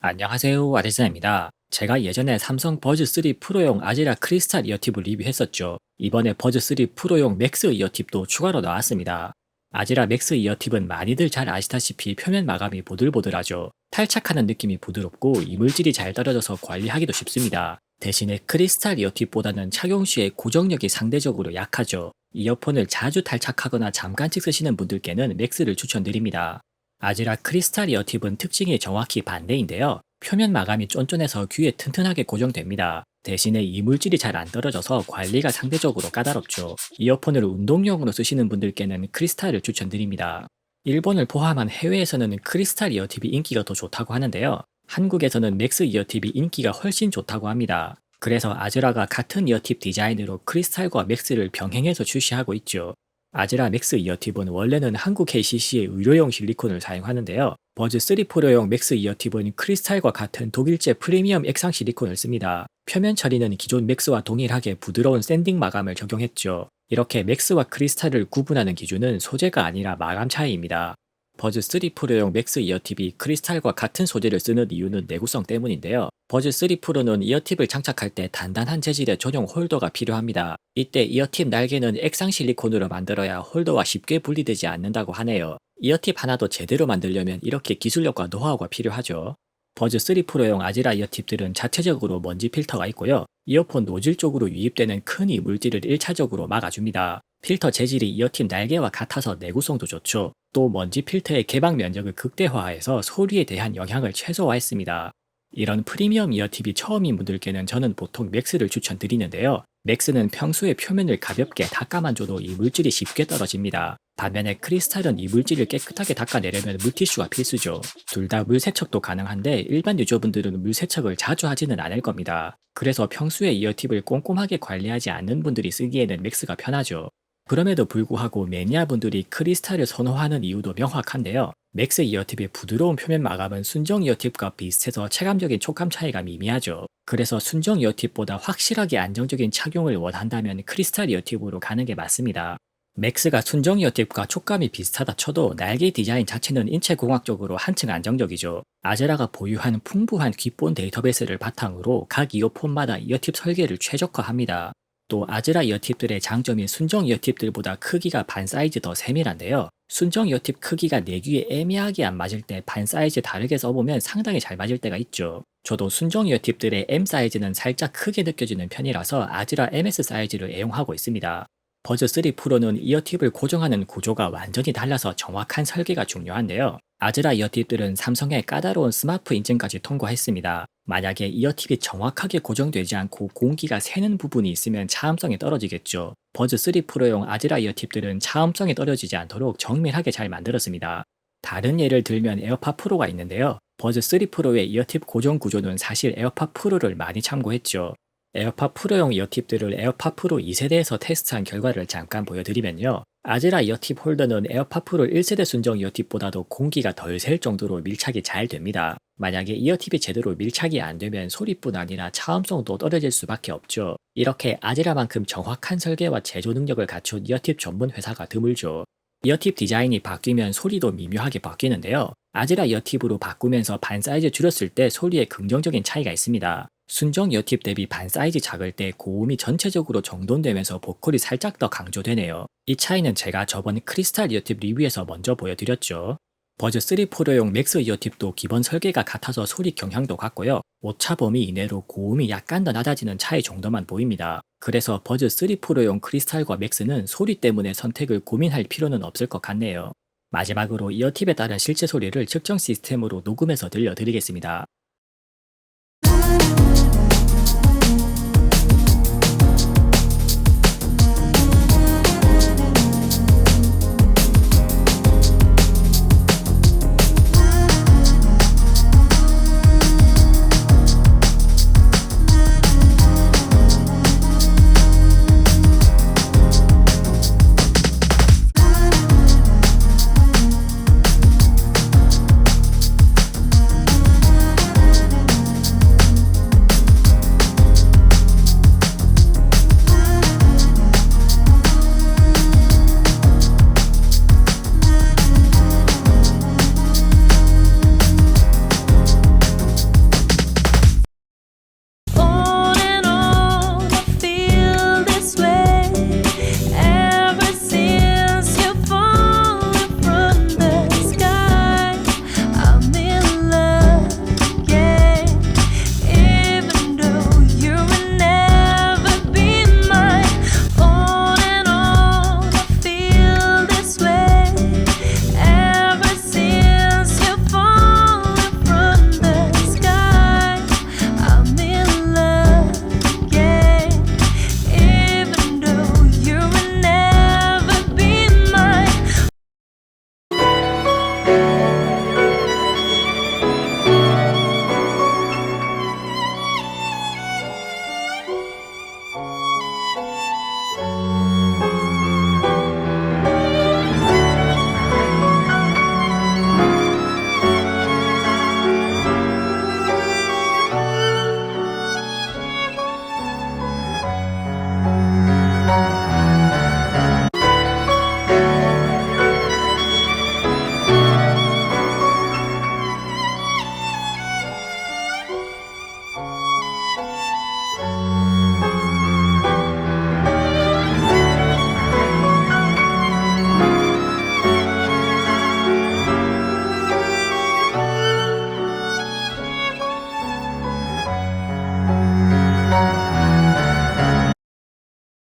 안녕하세요, 아데스나입니다. 제가 예전에 삼성 버즈3 프로용 아지라 크리스탈 이어팁을 리뷰했었죠. 이번에 버즈3 프로용 맥스 이어팁도 추가로 나왔습니다. 아지라 맥스 이어팁은 많이들 잘 아시다시피 표면 마감이 보들보들하죠. 탈착하는 느낌이 부드럽고 이물질이 잘 떨어져서 관리하기도 쉽습니다. 대신에 크리스탈 이어팁보다는 착용 시에 고정력이 상대적으로 약하죠. 이어폰을 자주 탈착하거나 잠깐씩 쓰시는 분들께는 맥스를 추천드립니다. 아지라 크리스탈 이어팁은 특징이 정확히 반대인데요. 표면 마감이 쫀쫀해서 귀에 튼튼하게 고정됩니다. 대신에 이물질이 잘 안 떨어져서 관리가 상대적으로 까다롭죠. 이어폰을 운동용으로 쓰시는 분들께는 크리스탈을 추천드립니다. 일본을 포함한 해외에서는 크리스탈 이어팁이 인기가 더 좋다고 하는데요. 한국에서는 맥스 이어팁이 인기가 훨씬 좋다고 합니다. 그래서 아즈라가 같은 이어팁 디자인으로 크리스탈과 맥스를 병행해서 출시하고 있죠. 아즈라 맥스 이어팁은 원래는 한국 KCC의 의료용 실리콘을 사용하는데요. 버즈3 프로용 맥스 이어팁은 크리스탈과 같은 독일제 프리미엄 액상 실리콘을 씁니다. 표면 처리는 기존 맥스와 동일하게 부드러운 샌딩 마감을 적용했죠. 이렇게 맥스와 크리스탈을 구분하는 기준은 소재가 아니라 마감 차이입니다. 버즈3 프로용 맥스 이어팁이 크리스탈과 같은 소재를 쓰는 이유는 내구성 때문인데요. 버즈3 프로는 이어팁을 장착할 때 단단한 재질의 전용 홀더가 필요합니다. 이때 이어팁 날개는 액상 실리콘으로 만들어야 홀더와 쉽게 분리되지 않는다고 하네요. 이어팁 하나도 제대로 만들려면 이렇게 기술력과 노하우가 필요하죠. 버즈3 프로용 아지라 이어팁들은 자체적으로 먼지 필터가 있고요. 이어폰 노즐 쪽으로 유입되는 큰 이물질을 1차적으로 막아줍니다. 필터 재질이 이어팁 날개와 같아서 내구성도 좋죠. 또 먼지 필터의 개방 면적을 극대화해서 소리에 대한 영향을 최소화했습니다. 이런 프리미엄 이어팁이 처음인 분들께는 저는 보통 맥스를 추천드리는데요. 맥스는 평소에 표면을 가볍게 닦아만 줘도 이물질이 쉽게 떨어집니다. 반면에 크리스탈은 이물질을 깨끗하게 닦아내려면 물티슈가 필수죠. 둘 다 물세척도 가능한데 일반 유저분들은 물세척을 자주 하지는 않을 겁니다. 그래서 평소에 이어팁을 꼼꼼하게 관리하지 않는 분들이 쓰기에는 맥스가 편하죠. 그럼에도 불구하고 매니아분들이 크리스탈을 선호하는 이유도 명확한데요. 맥스 이어팁의 부드러운 표면 마감은 순정 이어팁과 비슷해서 체감적인 촉감 차이가 미미하죠. 그래서 순정 이어팁보다 확실하게 안정적인 착용을 원한다면 크리스탈 이어팁으로 가는 게 맞습니다. 맥스가 순정 이어팁과 촉감이 비슷하다 쳐도 날개 디자인 자체는 인체공학적으로 한층 안정적이죠. 아제라가 보유한 풍부한 기본 데이터베이스를 바탕으로 각 이어폰마다 이어팁 설계를 최적화합니다. 또 아즈라 이어팁들의 장점이 순정 이어팁들보다 크기가 반 사이즈 더 세밀한데요. 순정 이어팁 크기가 내 귀에 애매하게 안 맞을 때 반 사이즈 다르게 써보면 상당히 잘 맞을 때가 있죠. 저도 순정 이어팁들의 M 사이즈는 살짝 크게 느껴지는 편이라서 아즈라 MS 사이즈를 애용하고 있습니다. 버즈3 프로는 이어팁을 고정하는 구조가 완전히 달라서 정확한 설계가 중요한데요. 아즈라 이어팁들은 삼성의 까다로운 스마프 인증까지 통과했습니다. 만약에 이어팁이 정확하게 고정되지 않고 공기가 새는 부분이 있으면 차음성이 떨어지겠죠. 버즈3 프로용 아즈라 이어팁들은 차음성이 떨어지지 않도록 정밀하게 잘 만들었습니다. 다른 예를 들면 에어팟 프로가 있는데요. 버즈3 프로의 이어팁 고정 구조는 사실 에어팟 프로를 많이 참고했죠. 에어팟 프로용 이어팁들을 에어팟 프로 2세대에서 테스트한 결과를 잠깐 보여드리면요. 아즈라 이어팁 홀더는 에어팟 프로 1세대 순정 이어팁보다도 공기가 덜 셀 정도로 밀착이 잘 됩니다. 만약에 이어팁이 제대로 밀착이 안 되면 소리뿐 아니라 차음성도 떨어질 수밖에 없죠. 이렇게 아즈라만큼 정확한 설계와 제조 능력을 갖춘 이어팁 전문 회사가 드물죠. 이어팁 디자인이 바뀌면 소리도 미묘하게 바뀌는데요. 아즈라 이어팁으로 바꾸면서 반 사이즈 줄였을 때 소리에 긍정적인 차이가 있습니다. 순정 이어팁 대비 반 사이즈 작을 때 고음이 전체적으로 정돈되면서 보컬이 살짝 더 강조되네요. 이 차이는 제가 저번 크리스탈 이어팁 리뷰에서 먼저 보여드렸죠. 버즈3 프로용 맥스 이어팁도 기본 설계가 같아서 소리 경향도 같고요. 오차 범위 이내로 고음이 약간 더 낮아지는 차이 정도만 보입니다. 그래서 버즈3 프로용 크리스탈과 맥스는 소리 때문에 선택을 고민할 필요는 없을 것 같네요. 마지막으로 이어팁에 따른 실제 소리를 측정 시스템으로 녹음해서 들려드리겠습니다.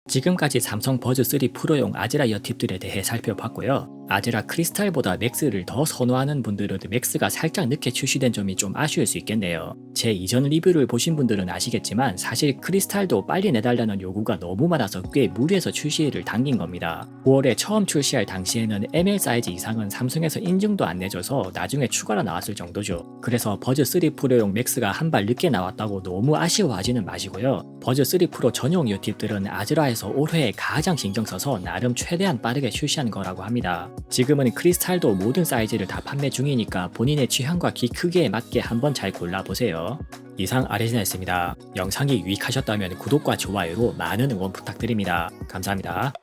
지금까지 삼성 버즈 3 프로용 아즈라 이어팁들에 대해 살펴봤고요. 아즈라 크리스탈보다 맥스를 더 선호하는 분들은 맥스가 살짝 늦게 출시된 점이 좀 아쉬울 수 있겠네요. 제 이전 리뷰를 보신 분들은 아시겠지만 사실 크리스탈도 빨리 내달라는 요구가 너무 많아서 꽤 무리해서 출시를 당긴 겁니다. 9월에 처음 출시할 당시에는 ML 사이즈 이상은 삼성에서 인증도 안 내줘서 나중에 추가로 나왔을 정도죠. 그래서 버즈 3 프로용 맥스가 한 발 늦게 나왔다고 너무 아쉬워하지는 마시고요. 버즈 3 프로 전용 이어팁들은 아즈라에서 올해 가장 신경 써서 나름 최대한 빠르게 출시한 거라고 합니다. 지금은 크리스탈도 모든 사이즈를 다 판매 중이니까 본인의 취향과 귀 크기에 맞게 한번 잘 골라보세요. 이상 아레지나였습니다. 영상이 유익하셨다면 구독과 좋아요로 많은 응원 부탁드립니다. 감사합니다.